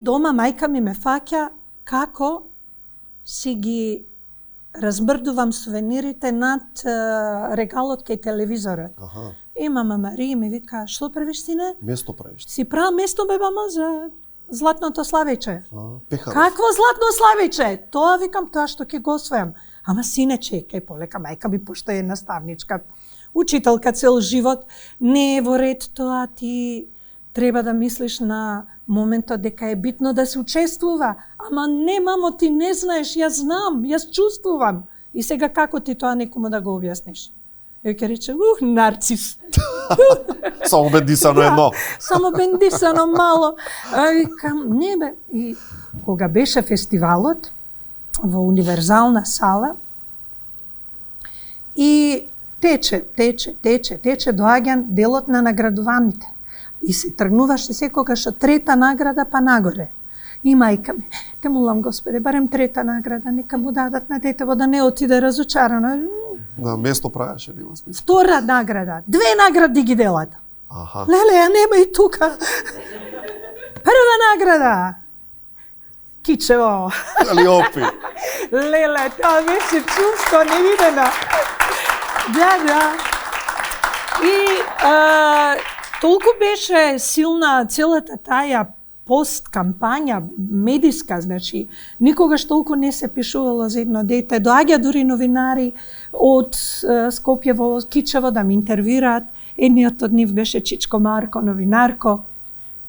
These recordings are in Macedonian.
Дома мајка ми ме фаќа како си ги размрдувам сувенирите над регалот кај телевизорот. Аха. И мама Марија ми вика, што правиш сине? Место правиш. Си правам место, бе, мама, за златното славиче. Пехаров. Какво златно славиче? Тоа викам, тоа што ќе го освојам. Ама сине, чекај, полека, мајка би пошто е наставничка, учителка цел живот, не е во ред тоа, ти треба да мислиш на моментот дека е битно да се учествува. Ама не, мамо, ти не знаеш, јас знам, јас чувствувам. И сега како ти тоа некому да го објасниш? Ја ќе рече, нарцис. Само бендисано едно. Само бендисано мало. Викам, не бе. И кога беше фестивалот во универзална сала и тече, доаѓан делот на наградуваните. И се тргнуваше секогаш од трета награда па нагоре. И мајка ми, те молам Господе, барем трета награда, нека му дадат на детево да не отиде разочарано. На место правеше, нема смисла. Втора награда, 2 награди ги делат. Аха. Леле, ја нема и тука. Прва награда. Кичево. Али опи. Леле, тоа беше чувство невидено. Да. И толку беше силна целата таја пост-кампања медиска, значи, никогаш толку не се пишувало за едно дете. Доаѓа дури новинари од Скопје во Кичево да ме интервјураат. Едниот од нив беше Чичко Марко, новинарко,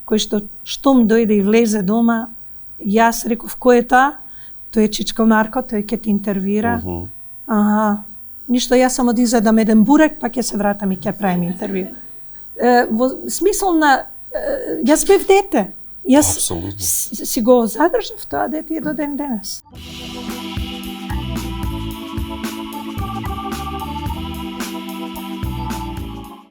кој штом дојде и влезе дома, јас реков, кој е тоа? Тој е Чичко Марко, тој ќе те интервјуира. Аха, ништо, јас само да изедам еден бурек, па ќе се вратам и ќе правим интервју. Во смисол на, јас бев дете. Јас си го задржав тоа дете и до ден денес.